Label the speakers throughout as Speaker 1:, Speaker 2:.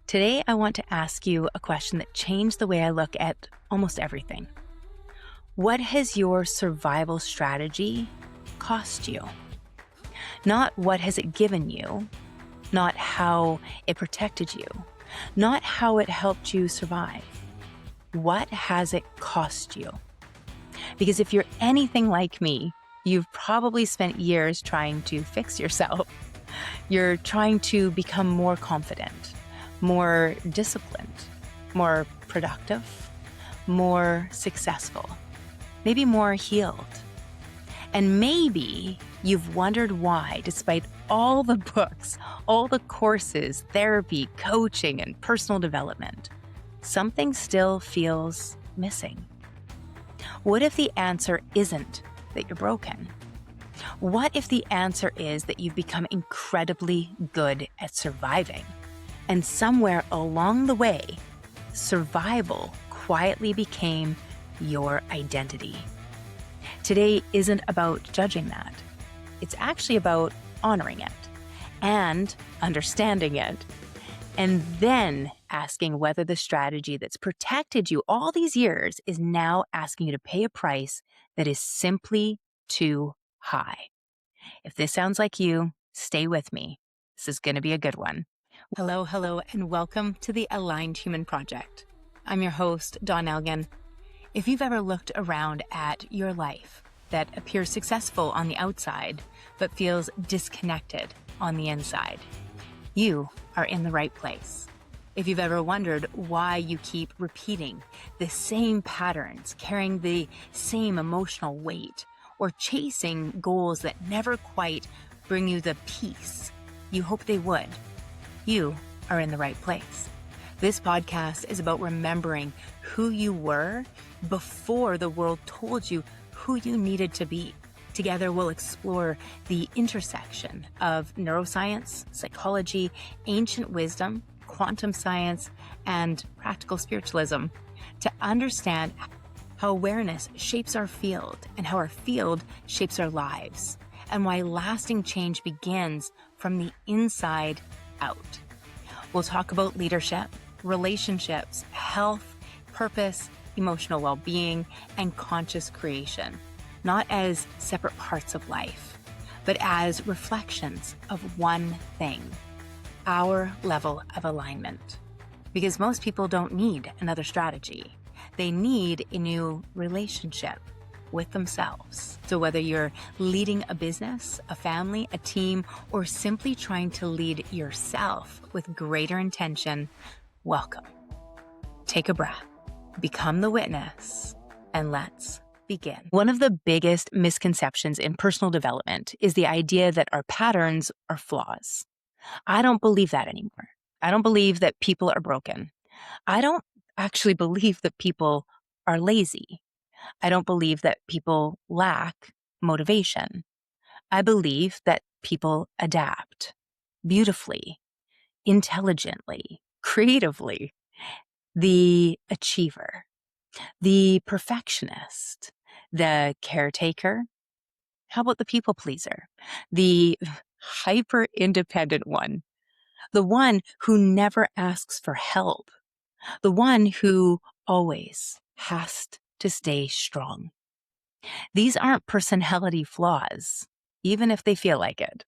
Speaker 1: Today, I want to ask you a question that changed the way I look at almost everything. What has your survival strategy cost you? Not what has it given you, not how it protected you, not how it helped you survive. What has it cost you? Because if you're anything like me, you've probably spent years trying to fix yourself. You're trying to become more confident, more disciplined, more productive, more successful, maybe more healed. And maybe you've wondered why, despite all the books, all the courses, therapy, coaching, and personal development, something still feels missing. What if the answer isn't that you're broken? What if the answer is that you've become incredibly good at surviving? And somewhere along the way, survival quietly became your identity. Today isn't about judging that. It's actually about honoring it and understanding it, and then asking whether the strategy that's protected you all these years is now asking you to pay a price that is simply too high. If this sounds like you, stay with me. This is going to be a good one. Hello, and welcome to the Aligned Human Project. I'm your host, Dawn Elgin. If you've ever looked around at your life that appears successful on the outside, but feels disconnected on the inside, you are in the right place. If you've ever wondered why you keep repeating the same patterns, carrying the same emotional weight, or chasing goals that never quite bring you the peace you hope they would, you are in the right place. This podcast is about remembering who you were before the world told you who you needed to be. Together, we'll explore the intersection of neuroscience, psychology, ancient wisdom, quantum science, and practical spiritualism to understand how awareness shapes our field and how our field shapes our lives, and why lasting change begins from the inside out. We'll talk about leadership, relationships, health, purpose, emotional well-being, and conscious creation, not as separate parts of life, but as reflections of one thing, our level of alignment. Because most people don't need another strategy. They need a new relationship with themselves. So whether you're leading a business, a family, a team, or simply trying to lead yourself with greater intention, welcome. Take a breath, become the witness, and let's begin. One of the biggest misconceptions in personal development is the idea that our patterns are flaws. I don't believe that anymore. I don't believe that people are broken. I don't actually believe that people are lazy. I don't believe that people lack motivation. I believe that people adapt beautifully, intelligently, creatively. The achiever, the perfectionist, the caretaker. How about the people pleaser? The hyper independent one, the one who never asks for help, the one who always has to stay strong. These aren't personality flaws, even if they feel like it.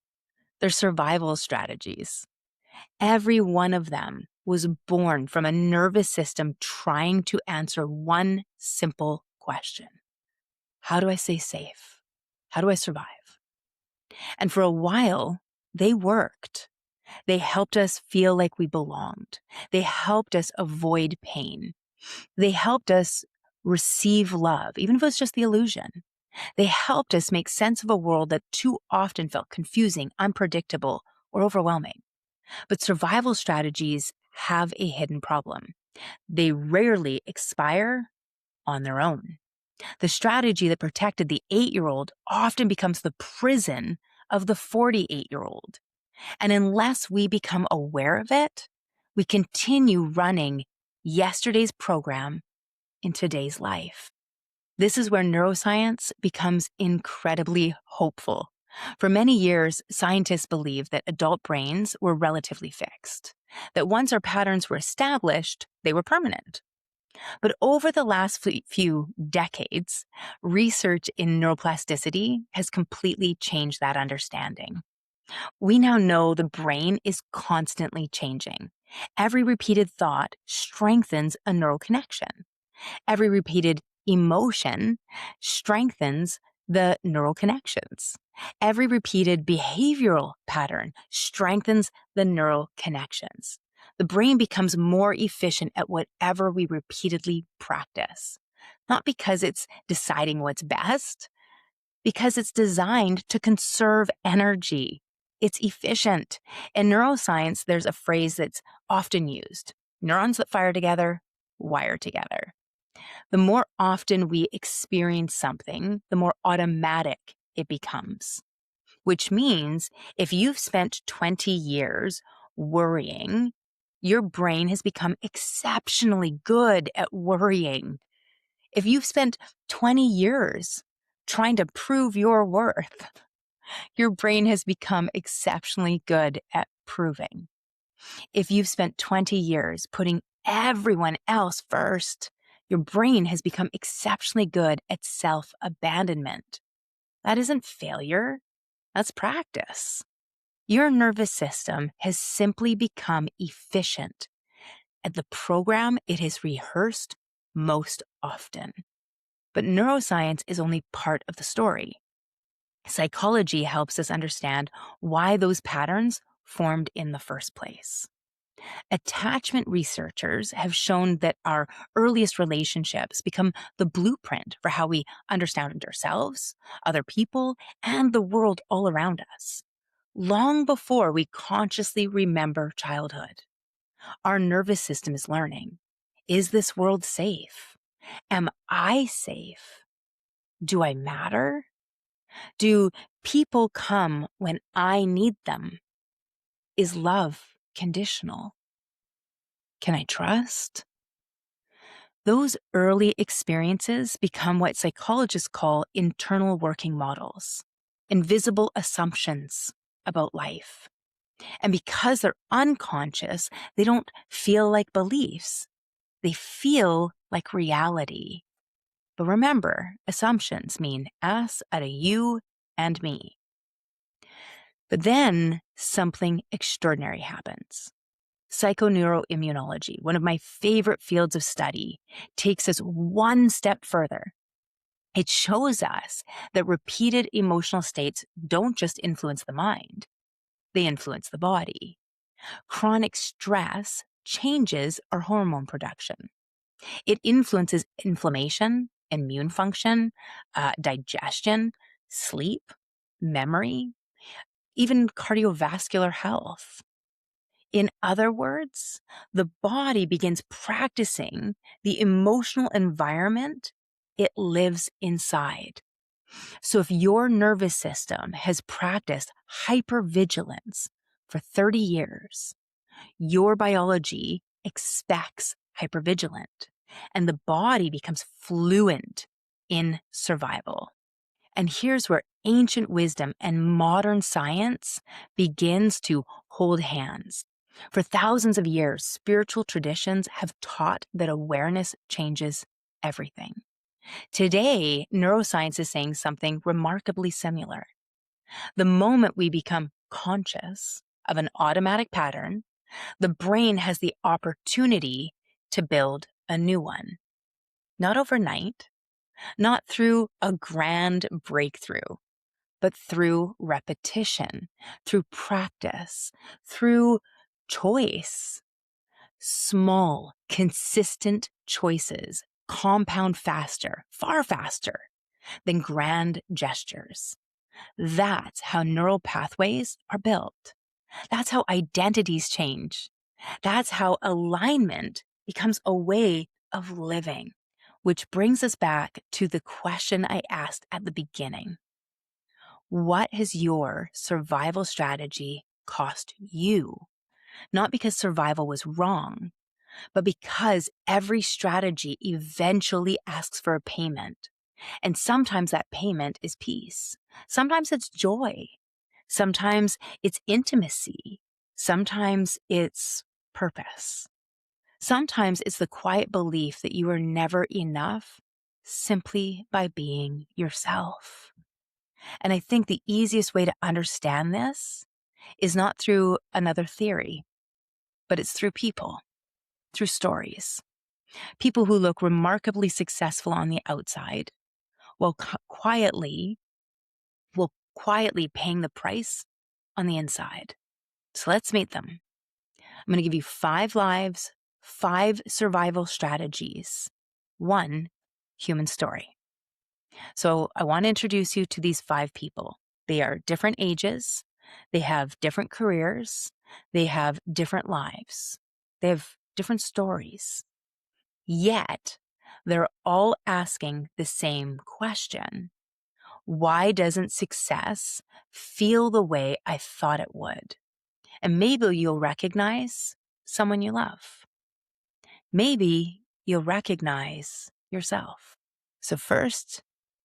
Speaker 1: They're survival strategies. Every one of them was born from a nervous system trying to answer one simple question. How do I stay safe? How do I survive? And for a while, they worked. They helped us feel like we belonged. They helped us avoid pain. They helped us receive love, even if it was just the illusion. They helped us make sense of a world that too often felt confusing, unpredictable, or overwhelming. But survival strategies have a hidden problem. They rarely expire on their own. The strategy that protected the 8-year-old often becomes the prison of the 48-year-old. And unless we become aware of it, we continue running yesterday's program in today's life. This is where neuroscience becomes incredibly hopeful. For many years, scientists believed that adult brains were relatively fixed, that once our patterns were established, they were permanent. But over the last few decades, research in neuroplasticity has completely changed that understanding. We now know the brain is constantly changing. Every repeated thought strengthens a neural connection. Every repeated emotion strengthens the neural connections. Every repeated behavioral pattern strengthens the neural connections. The brain becomes more efficient at whatever we repeatedly practice, not because it's deciding what's best, because it's designed to conserve energy. It's efficient. In neuroscience, there's a phrase that's often used: neurons that fire together, wire together. The more often we experience something, the more automatic it becomes, which means if you've spent 20 years worrying, your brain has become exceptionally good at worrying. If you've spent 20 years trying to prove your worth, your brain has become exceptionally good at proving. If you've spent 20 years putting everyone else first, your brain has become exceptionally good at self-abandonment. That isn't failure, that's practice. Your nervous system has simply become efficient at the program it has rehearsed most often. But neuroscience is only part of the story. Psychology helps us understand why those patterns formed in the first place. Attachment researchers have shown that our earliest relationships become the blueprint for how we understand ourselves, other people, and the world all around us, long before we consciously remember childhood. Our nervous system is learning. Is this world safe? Am I safe? Do I matter? Do people come when I need them? Is love conditional? Can I trust? Those early experiences become what psychologists call internal working models, invisible assumptions about life. And because they're unconscious, they don't feel like beliefs. They feel like reality. But remember, assumptions mean us out of you and me. But then something extraordinary happens. Psychoneuroimmunology, one of my favorite fields of study, takes us one step further. It shows us that repeated emotional states don't just influence the mind, they influence the body. Chronic stress changes our hormone production. It influences inflammation, immune function, digestion, sleep, memory, even cardiovascular health. In other words, the body begins practicing the emotional environment it lives inside. So if your nervous system has practiced hypervigilance for 30 years, your biology expects hypervigilant, and the body becomes fluent in survival. And here's where ancient wisdom and modern science begins to hold hands. For thousands of years, spiritual traditions have taught that awareness changes everything. Today, neuroscience is saying something remarkably similar. The moment we become conscious of an automatic pattern, the brain has the opportunity to build a new one. Not overnight, not through a grand breakthrough, but through repetition, through practice, through choice. Small, consistent choices compound faster, far faster than grand gestures. That's how neural pathways are built. That's how identities change. That's how alignment becomes a way of living, which brings us back to the question I asked at the beginning. What has your survival strategy cost you? Not because survival was wrong, but because every strategy eventually asks for a payment. And sometimes that payment is peace. Sometimes it's joy. Sometimes it's intimacy. Sometimes it's purpose. Sometimes it's the quiet belief that you are never enough simply by being yourself. And I think the easiest way to understand this is not through another theory, but it's through people, through stories. People who look remarkably successful on the outside while quietly paying the price on the inside. So let's meet them. I'm going to give you 5 lives, 5 survival strategies, 1 human story. So I want to introduce you to these 5 people. They are different ages. They have different careers. They have different lives. They have different stories. Yet, they're all asking the same question. Why doesn't success feel the way I thought it would? And maybe you'll recognize someone you love. Maybe you'll recognize yourself. So first,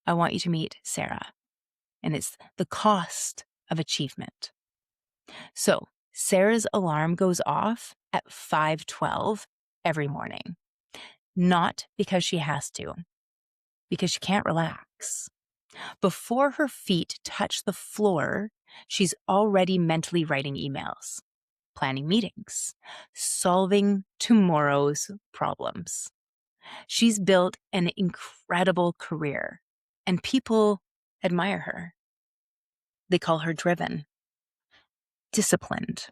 Speaker 1: I want you to meet Sarah, and it's the cost of achievement. So Sarah's alarm goes off at 5:12 every morning, not because she has to, because she can't relax. Before her feet touch the floor, she's already mentally writing emails, planning meetings, solving tomorrow's problems. She's built an incredible career, and people admire her. They call her driven, disciplined,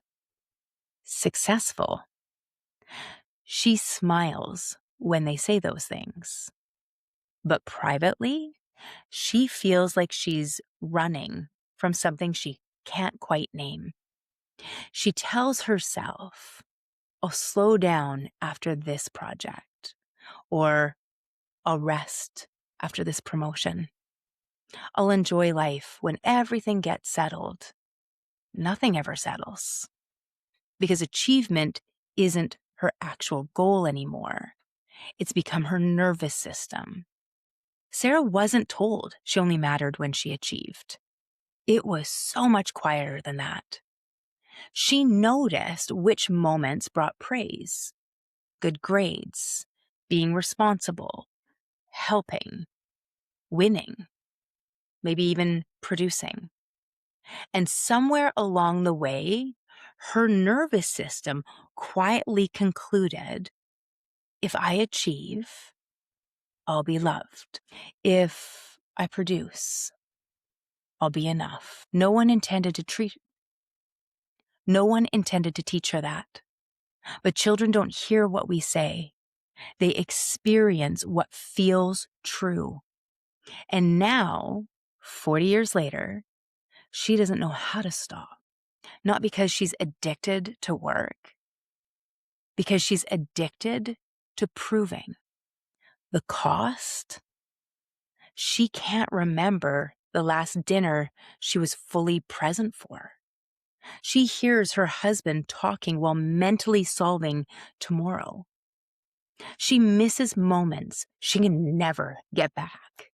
Speaker 1: successful. She smiles when they say those things. But privately, she feels like she's running from something she can't quite name. She tells herself, I'll slow down after this project, or I'll rest after this promotion. I'll enjoy life when everything gets settled. Nothing ever settles because achievement isn't her actual goal anymore. It's become her nervous system. Sarah wasn't told she only mattered when she achieved. It was so much quieter than that. She noticed which moments brought praise, good grades, being responsible, helping, winning, maybe even producing. And somewhere along the way, her nervous system quietly concluded, if I achieve, I'll be loved. If I produce, I'll be enough. No one intended to teach her that. But children don't hear what we say. They experience what feels true. And now, 40 years later, she doesn't know how to stop. Not because she's addicted to work, because she's addicted to proving. The cost? She can't remember the last dinner she was fully present for. She hears her husband talking while mentally solving tomorrow. She misses moments she can never get back.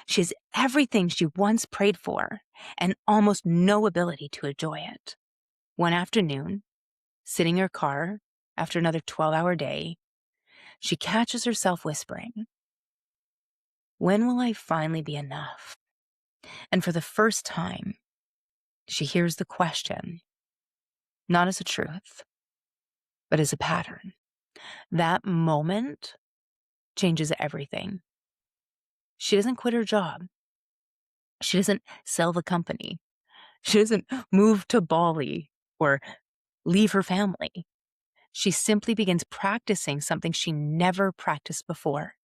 Speaker 1: She has everything she once prayed for and almost no ability to enjoy it. One afternoon, sitting in her car after another 12-hour day, she catches herself whispering, when will I finally be enough? And for the first time, she hears the question, not as a truth, but as a pattern. That moment changes everything. She doesn't quit her job. She doesn't sell the company. She doesn't move to Bali or leave her family. She simply begins practicing something she never practiced before,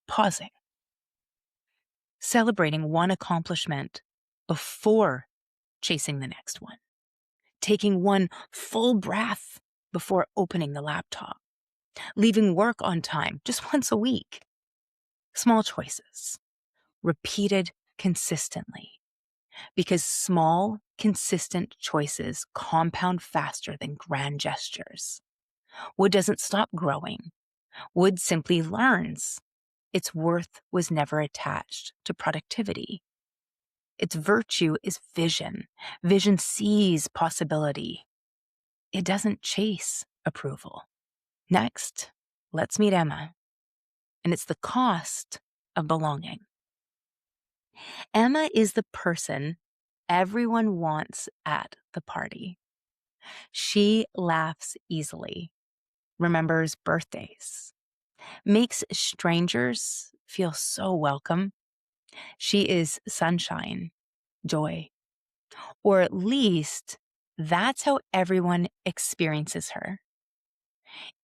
Speaker 1: pausing, celebrating one accomplishment before chasing the next one, taking one full breath before opening the laptop, leaving work on time just once a week. Small choices, repeated consistently, because small, consistent choices compound faster than grand gestures. Wood doesn't stop growing. Wood simply learns. Its worth was never attached to productivity. Its virtue is vision. Vision sees possibility. It doesn't chase approval. Next, let's meet Emma. And it's the cost of belonging. Emma is the person everyone wants at the party. She laughs easily, remembers birthdays, makes strangers feel so welcome. She is sunshine, joy, or at least that's how everyone experiences her.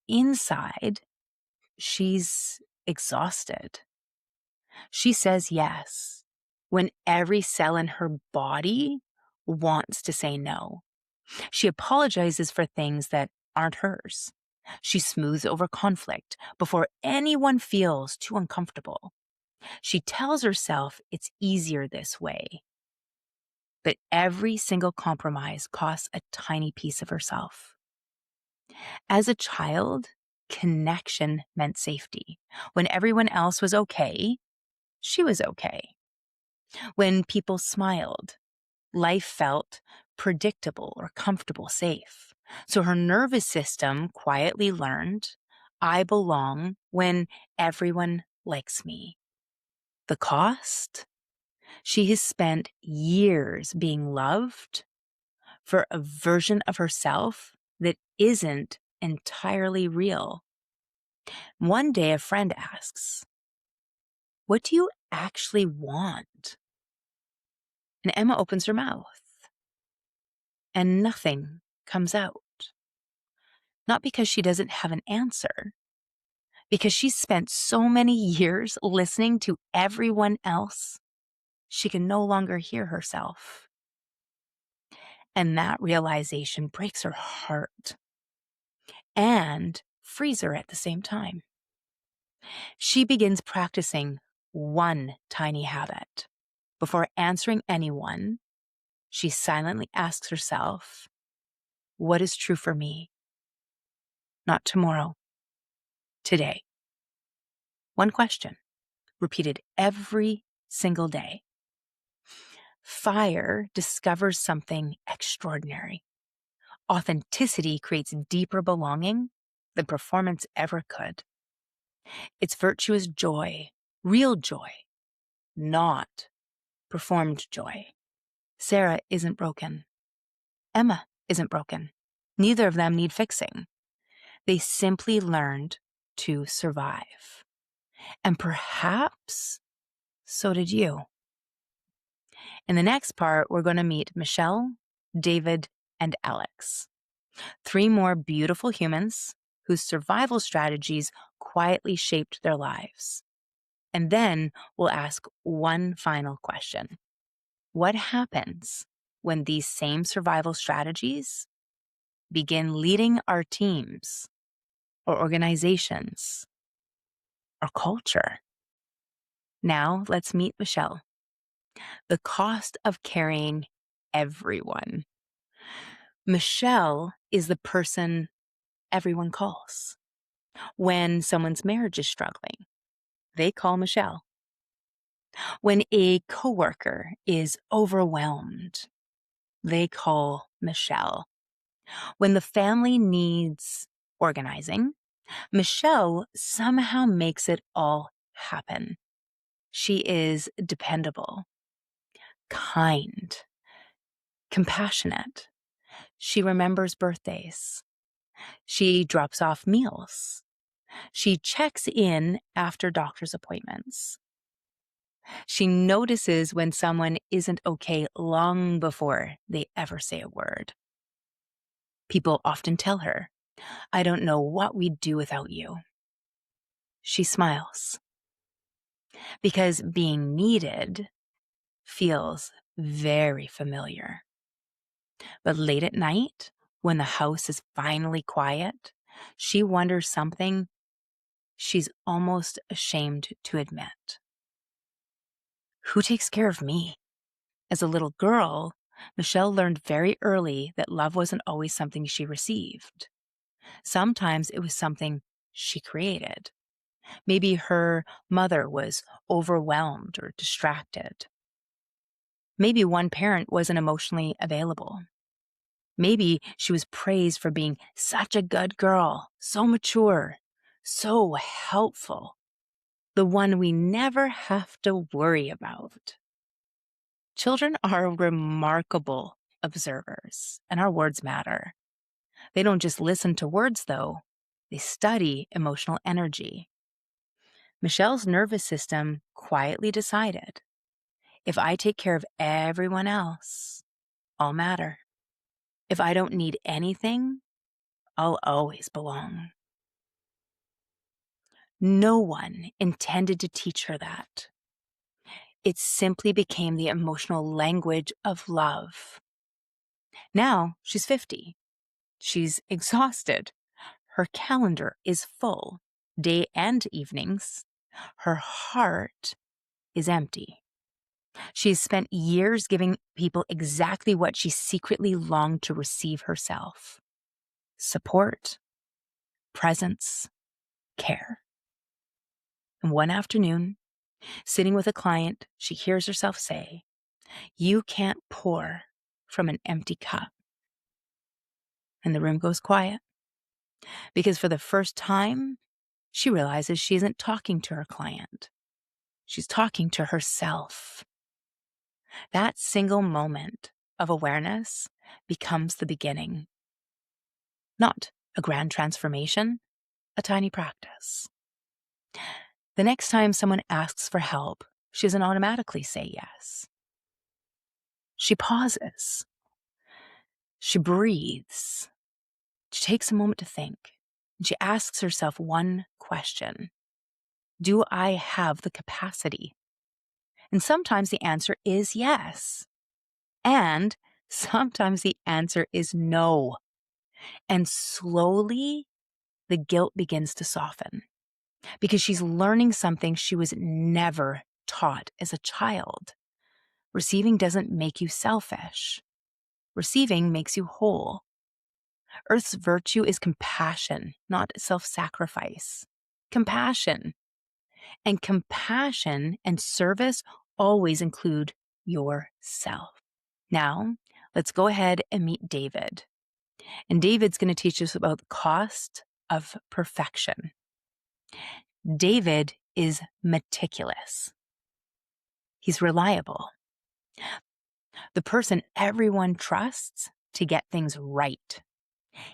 Speaker 1: Inside, she's exhausted. She says yes when every cell in her body wants to say no. She apologizes for things that aren't hers. She smooths over conflict before anyone feels too uncomfortable. She tells herself it's easier this way. But every single compromise costs a tiny piece of herself. As a child, connection meant safety. When everyone else was okay, she was okay. When people smiled, life felt predictable or comfortable, safe. So her nervous system quietly learned, I belong when everyone likes me. The cost? She has spent years being loved for a version of herself that isn't entirely real. One day, a friend asks, what do you actually want? And Emma opens her mouth, and nothing comes out. Not because she doesn't have an answer, because she's spent so many years listening to everyone else, she can no longer hear herself. And that realization breaks her heart and frees her at the same time. She begins practicing one tiny habit. Before answering anyone, she silently asks herself, what is true for me? Not tomorrow, today. One question, repeated every single day. Fire discovers something extraordinary. Authenticity creates deeper belonging than performance ever could. Its virtue is joy, real joy, not performed joy. Sarah isn't broken. Emma isn't broken. Neither of them need fixing. They simply learned to survive. And perhaps so did you. In the next part, we're going to meet Michelle, David, and Alex. 3 more beautiful humans whose survival strategies quietly shaped their lives. And then we'll ask one final question. What happens when these same survival strategies begin leading our teams or organizations or culture? Now let's meet Michelle. The cost of carrying everyone. Michelle is the person everyone calls. When someone's marriage is struggling, they call Michelle. When a coworker is overwhelmed, they call Michelle. When the family needs organizing, Michelle somehow makes it all happen. She is dependable, kind, compassionate. She remembers birthdays. She drops off meals. She checks in after doctor's appointments. She notices when someone isn't okay long before they ever say a word. People often tell her, I don't know what we'd do without you. She smiles because being needed feels very familiar. But late at night, when the house is finally quiet, she wonders something she's almost ashamed to admit. Who takes care of me? As a little girl, Michelle learned very early that love wasn't always something she received. Sometimes it was something she created. Maybe her mother was overwhelmed or distracted. Maybe one parent wasn't emotionally available. Maybe she was praised for being such a good girl, so mature, so helpful, the one we never have to worry about. Children are remarkable observers, and our words matter. They don't just listen to words, though, they study emotional energy. Michelle's nervous system quietly decided, if I take care of everyone else, I'll matter. If I don't need anything, I'll always belong. No one intended to teach her that. It simply became the emotional language of love. Now she's 50. She's exhausted. Her calendar is full, day and evenings. Her heart is empty. She's spent years giving people exactly what she secretly longed to receive herself: support, presence, care. And one afternoon, sitting with a client, she hears herself say, "You can't pour from an empty cup." And the room goes quiet, because for the first time, she realizes she isn't talking to her client. She's talking to herself. That single moment of awareness becomes the beginning. Not a grand transformation, a tiny practice. The next time someone asks for help, she doesn't automatically say yes. She pauses. She breathes. She takes a moment to think. And she asks herself one question: do I have the capacity? And sometimes the answer is yes. And sometimes the answer is no. And slowly, the guilt begins to soften, because she's learning something she was never taught as a child. Receiving doesn't make you selfish. Receiving makes you whole. Earth's virtue is compassion, not self-sacrifice. Compassion. And compassion and service always include yourself. Now, let's go ahead and meet David. And David's going to teach us about the cost of perfection. David is meticulous. He's reliable. The person everyone trusts to get things right.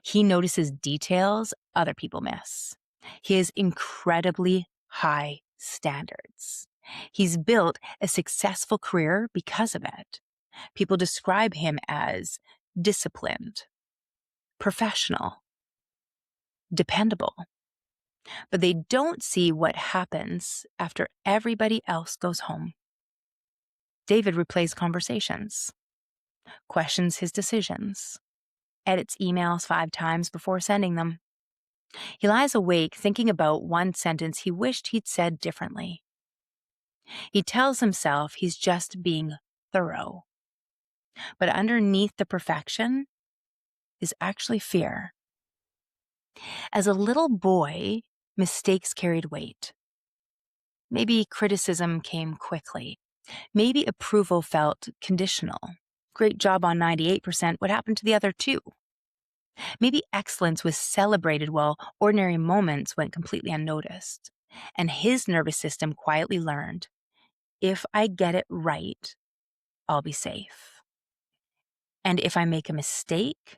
Speaker 1: He notices details other people miss. He has incredibly high standards. He's built a successful career because of it. People describe him as disciplined, professional, dependable. But they don't see what happens after everybody else goes home. David replays conversations, questions his decisions, edits emails 5 times before sending them. He lies awake thinking about one sentence he wished he'd said differently. He tells himself he's just being thorough. But underneath the perfection is actually fear. As a little boy, mistakes carried weight. Maybe criticism came quickly. Maybe approval felt conditional. Great job on 98%. What happened to the other 2? Maybe excellence was celebrated while ordinary moments went completely unnoticed. And his nervous system quietly learned, if I get it right, I'll be safe. And if I make a mistake,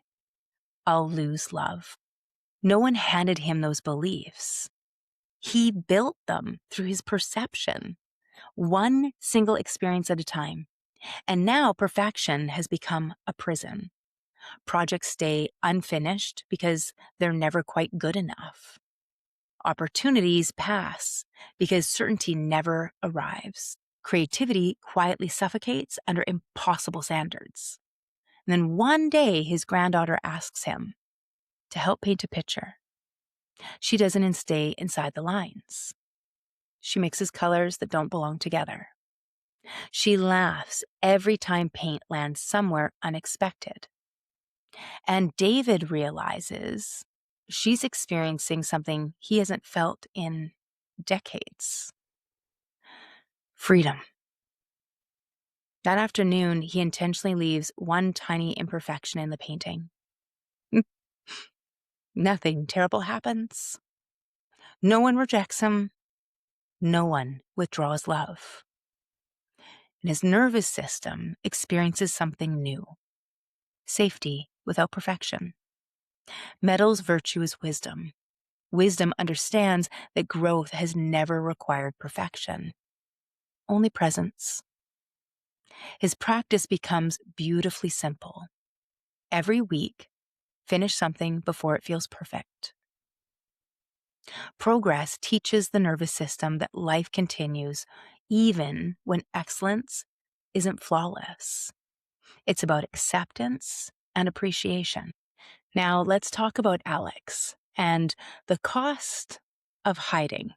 Speaker 1: I'll lose love. No one handed him those beliefs. He built them through his perception, one single experience at a time. And now perfection has become a prison. Projects stay unfinished because they're never quite good enough. Opportunities pass because certainty never arrives. Creativity quietly suffocates under impossible standards. And then one day his granddaughter asks him to help paint a picture. She doesn't stay inside the lines. She mixes colors that don't belong together. She laughs every time paint lands somewhere unexpected. And David realizes she's experiencing something he hasn't felt in decades: freedom. That afternoon, he intentionally leaves one tiny imperfection in the painting. Nothing terrible happens. No one rejects him. No one withdraws love. And his nervous system experiences something new: safety without perfection. Metal's virtue is wisdom. Wisdom understands that growth has never required perfection, only presence. His practice becomes beautifully simple. Every week, finish something before it feels perfect. Progress teaches the nervous system that life continues even when excellence isn't flawless. It's about acceptance and appreciation. Now, let's talk about Alex and the cost of hiding.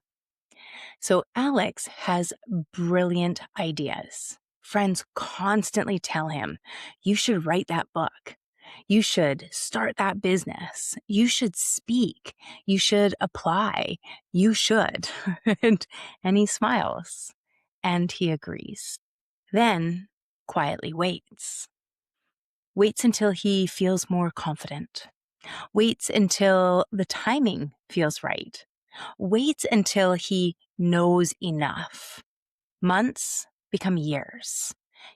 Speaker 1: So, Alex has brilliant ideas. Friends constantly tell him, you should write that book. You should start that business. You should speak. You should apply. You should. and he smiles and he agrees. Then quietly waits. Waits until he feels more confident. Waits until the timing feels right. Waits until he knows enough. Months become years.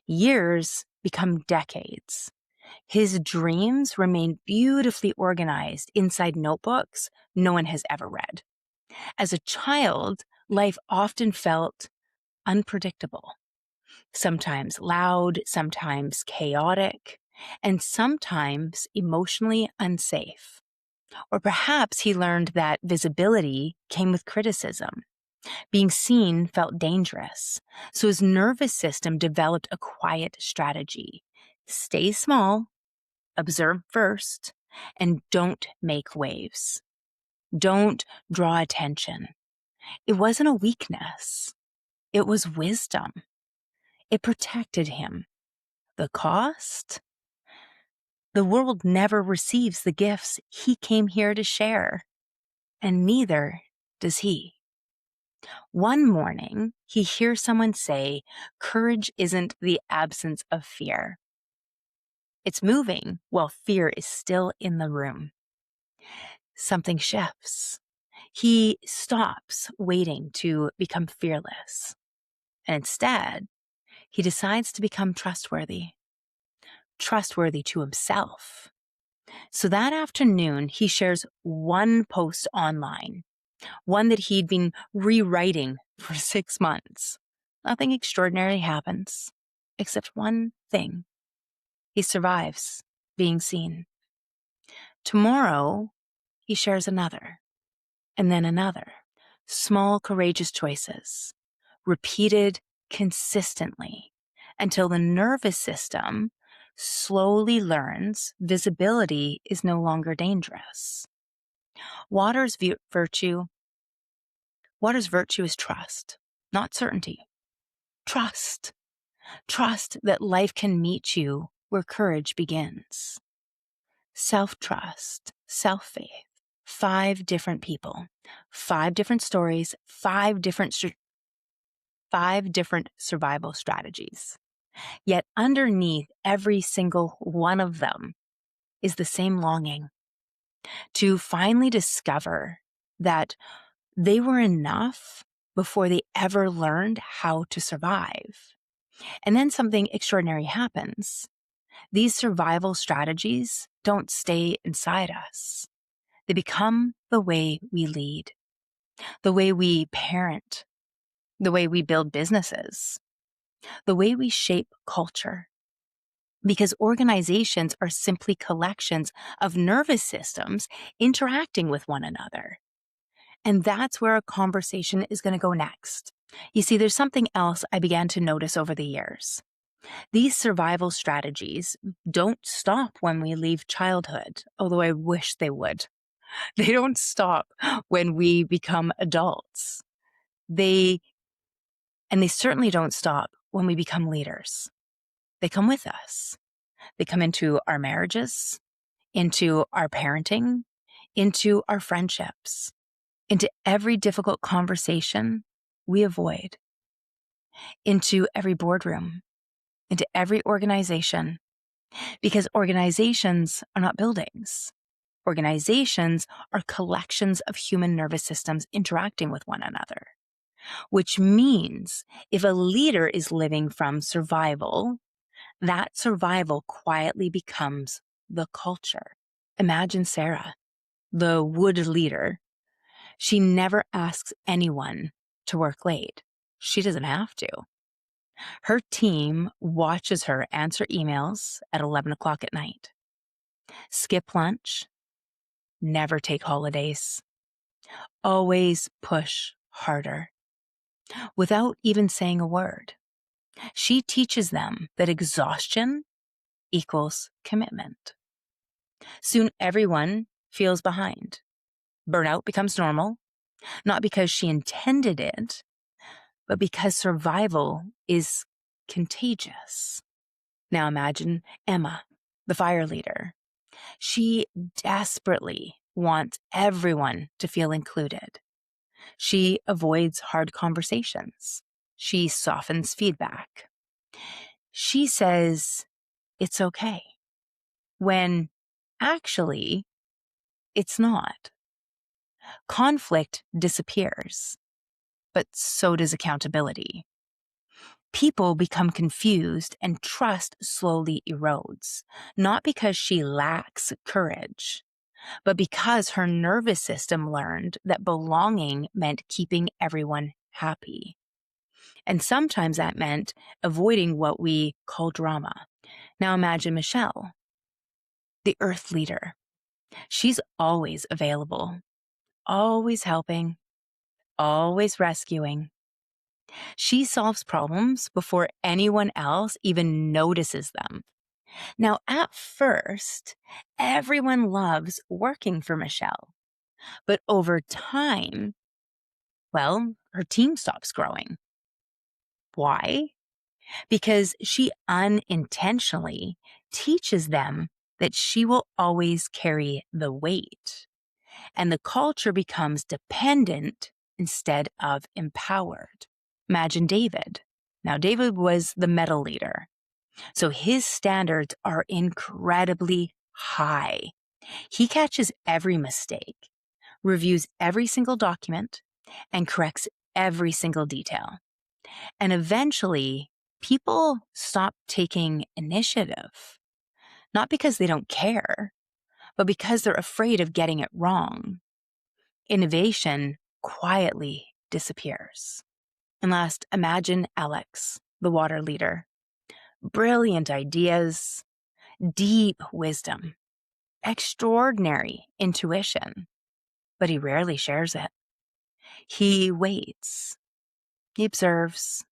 Speaker 1: Years become decades. His dreams remain beautifully organized inside notebooks no one has ever read. As a child, life often felt unpredictable. Sometimes loud, sometimes chaotic, and sometimes emotionally unsafe. Or perhaps he learned that visibility came with criticism. Being seen felt dangerous, so his nervous system developed a quiet strategy. Stay small, observe first, and don't make waves. Don't draw attention. It wasn't a weakness. It was wisdom. It protected him. The cost? The world never receives the gifts he came here to share, and neither does he. One morning, he hears someone say, courage isn't the absence of fear. It's moving while fear is still in the room. Something shifts. He stops waiting to become fearless. And instead, he decides to become trustworthy to himself. So that afternoon, he shares one post online, one that he'd been rewriting for 6 months. Nothing extraordinary happens, except one thing. He survives being seen. Tomorrow, he shares another, and then another. Small, courageous choices, repeated consistently until the nervous system slowly learns visibility is no longer dangerous. Water's virtue is trust, not certainty. Trust. Trust that life can meet you where courage begins. Self-trust, self-faith. 5 different people, 5 different stories, 5 different survival strategies. Yet underneath every single one of them is the same longing to finally discover that they were enough before they ever learned how to survive. And then something extraordinary happens. These survival strategies don't stay inside us. They become the way we lead, the way we parent, the way we build businesses, the way we shape culture. Because organizations are simply collections of nervous systems interacting with one another. And that's where a conversation is going to go next. You see, there's something else I began to notice over the years. These survival strategies don't stop when we leave childhood, although I wish they would. They don't stop when we become adults. They certainly don't stop when we become leaders. They come with us. They come into our marriages, into our parenting, into our friendships, into every difficult conversation we avoid, into every boardroom, into every organization, because organizations are not buildings. Organizations are collections of human nervous systems interacting with one another, which means if a leader is living from survival, that survival quietly becomes the culture. Imagine Sarah, the wood leader. She never asks anyone to work late. She doesn't have to. Her team watches her answer emails at 11 o'clock at night, skip lunch, never take holidays, always push harder without even saying a word. She teaches them that exhaustion equals commitment. Soon everyone feels behind. Burnout becomes normal, not because she intended it, but because survival is contagious. Now imagine Emma, the fire leader. She desperately wants everyone to feel included. She avoids hard conversations. She softens feedback. She says it's okay, when actually it's not. Conflict disappears, but so does accountability. People become confused and trust slowly erodes, not because she lacks courage, but because her nervous system learned that belonging meant keeping everyone happy. And sometimes that meant avoiding what we call drama. Now imagine Michelle, the earth leader. She's always available, always helping, always rescuing. She solves problems before anyone else even notices them. Now, at first, everyone loves working for Michelle, but over time, well, her team stops growing. Why? Because she unintentionally teaches them that she will always carry the weight, and the culture becomes dependent instead of empowered. Imagine David. Now, David was the medal leader, so his standards are incredibly high. He catches every mistake, reviews every single document, and corrects every single detail. And eventually, people stop taking initiative, not because they don't care, but because they're afraid of getting it wrong. Innovation quietly disappears. And last, imagine Alex, the water leader. Brilliant ideas, deep wisdom, extraordinary intuition, but he rarely shares it. He waits, he observes,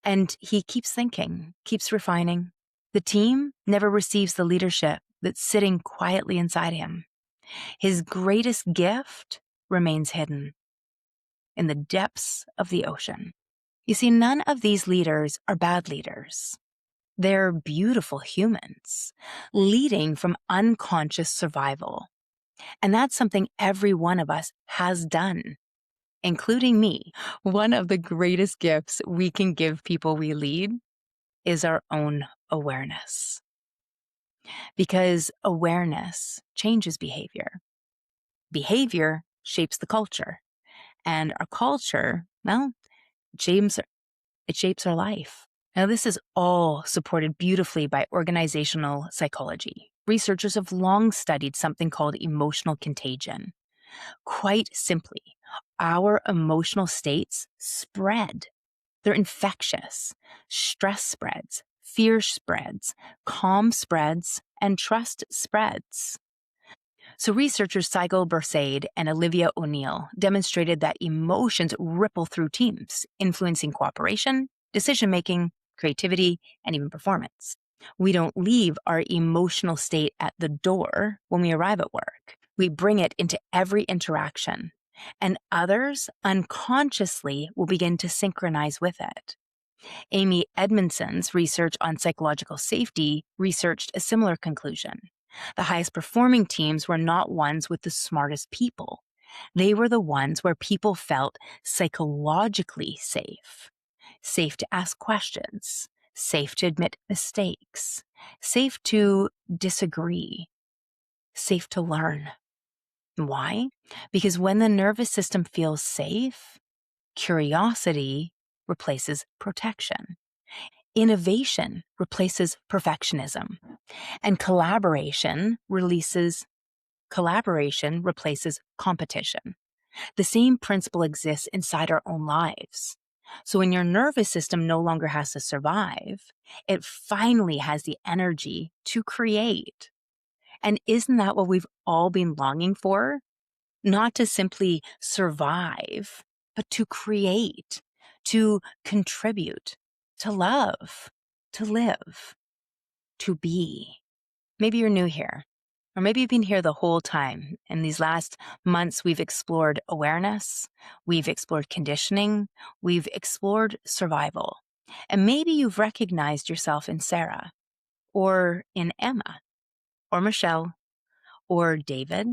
Speaker 1: and he keeps thinking, keeps refining. The team never receives the leadership that's sitting quietly inside him. His greatest gift remains hidden in the depths of the ocean. You see, none of these leaders are bad leaders. They're beautiful humans, leading from unconscious survival. And that's something every one of us has done, including me. One of the greatest gifts we can give people we lead is our own awareness. Because awareness changes behavior. Behavior shapes the culture. And our culture, well, it shapes our life. Now, this is all supported beautifully by organizational psychology. Researchers have long studied something called emotional contagion. Quite simply, our emotional states spread. They're infectious. Stress spreads, fear spreads, calm spreads, and trust spreads. So researchers Sigel Bursaid and Olivia O'Neill demonstrated that emotions ripple through teams, influencing cooperation, decision-making, creativity, and even performance. We don't leave our emotional state at the door when we arrive at work. We bring it into every interaction, and others unconsciously will begin to synchronize with it. Amy Edmondson's research on psychological safety researched a similar conclusion. The highest performing teams were not ones with the smartest people. They were the ones where people felt psychologically safe. Safe to ask questions, safe to admit mistakes, safe to disagree, safe to learn. Why? Because when the nervous system feels safe, curiosity replaces protection. Innovation replaces perfectionism. And collaboration replaces competition. The same principle exists inside our own lives. So when your nervous system no longer has to survive, it finally has the energy to create. And isn't that what we've all been longing for? Not to simply survive, but to create, to contribute, to love, to live, to be. Maybe you're new here, or maybe you've been here the whole time. In these last months, we've explored awareness, we've explored conditioning, we've explored survival. And maybe you've recognized yourself in Sarah, or in Emma, or Michelle, or David,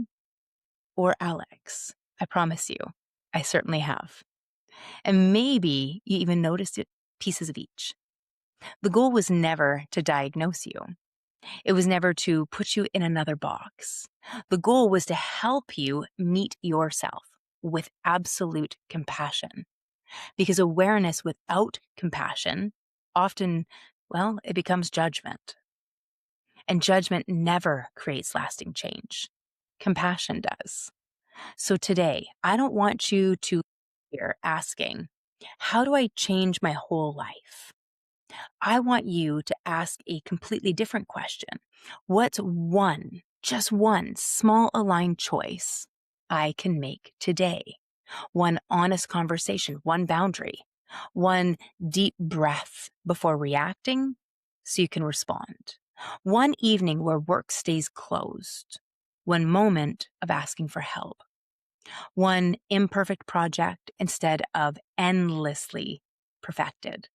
Speaker 1: or Alex. I promise you, I certainly have. And maybe you even noticed pieces of each. The goal was never to diagnose you. It was never to put you in another box. The goal was to help you meet yourself with absolute compassion. Because awareness without compassion often, well, it becomes judgment. And judgment never creates lasting change. Compassion does. So today, I don't want you to here asking, how do I change my whole life? I want you to ask a completely different question. What's one, just one small aligned choice I can make today? One honest conversation, one boundary, one deep breath before reacting so you can respond. One evening where work stays closed. One moment of asking for help. One imperfect project instead of endlessly perfected.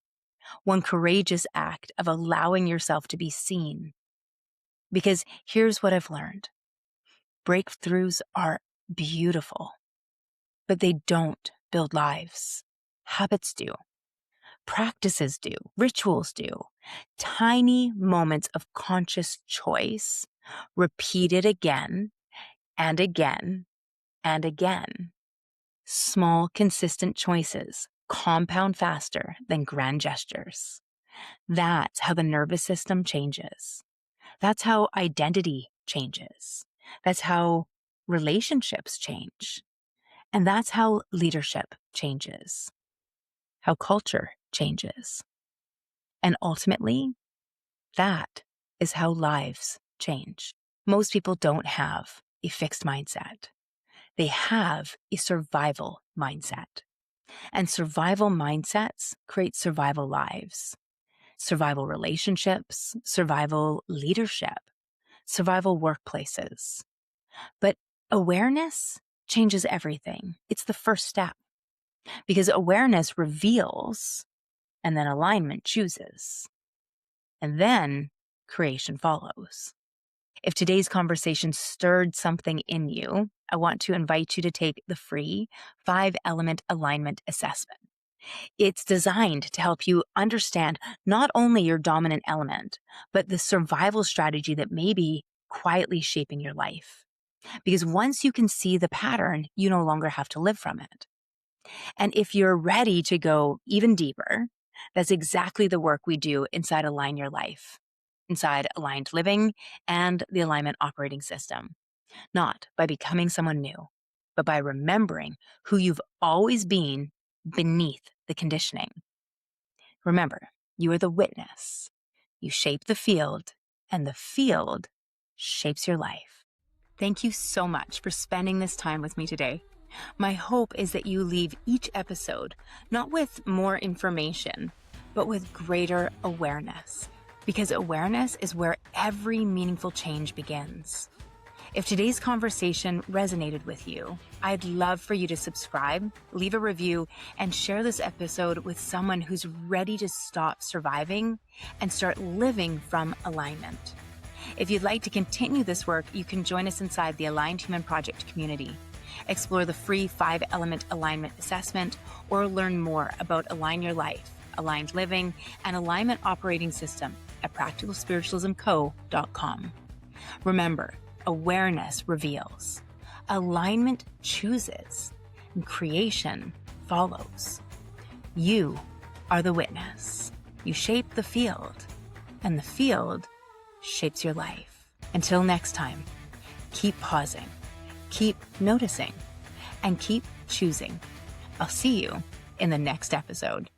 Speaker 1: One courageous act of allowing yourself to be seen. Because here's what I've learned. Breakthroughs are beautiful, but they don't build lives. Habits do. Practices do. Rituals do. Tiny moments of conscious choice, repeated again and again and again. Small, consistent choices compound faster than grand gestures. That's how the nervous system changes. That's how identity changes. That's how relationships change. And that's how leadership changes, how culture changes. And ultimately, that is how lives change. Most people don't have a fixed mindset. They have a survival mindset. And survival mindsets create survival lives, survival relationships, survival leadership, survival workplaces. But awareness changes everything. It's the first step because awareness reveals and then alignment chooses. And then creation follows. If today's conversation stirred something in you, I want to invite you to take the free 5-element alignment assessment. It's designed to help you understand not only your dominant element, but the survival strategy that may be quietly shaping your life. Because once you can see the pattern, you no longer have to live from it. And if you're ready to go even deeper, that's exactly the work we do inside Align Your Life, inside Aligned Living and the Alignment Operating System. Not by becoming someone new, but by remembering who you've always been beneath the conditioning. Remember, you are the witness. You shape the field, and the field shapes your life. Thank you so much for spending this time with me today. My hope is that you leave each episode not with more information, but with greater awareness, because awareness is where every meaningful change begins. If today's conversation resonated with you, I'd love for you to subscribe, leave a review, and share this episode with someone who's ready to stop surviving and start living from alignment. If you'd like to continue this work, you can join us inside the Aligned Human Project community. Explore the free 5-element alignment assessment or learn more about Align Your Life Aligned Living, and Alignment Operating System at practicalspiritualismco.com. Remember, awareness reveals, alignment chooses, and creation follows. You are the witness. You shape the field, and the field shapes your life. Until next time, keep pausing, keep noticing, and keep choosing. I'll see you in the next episode.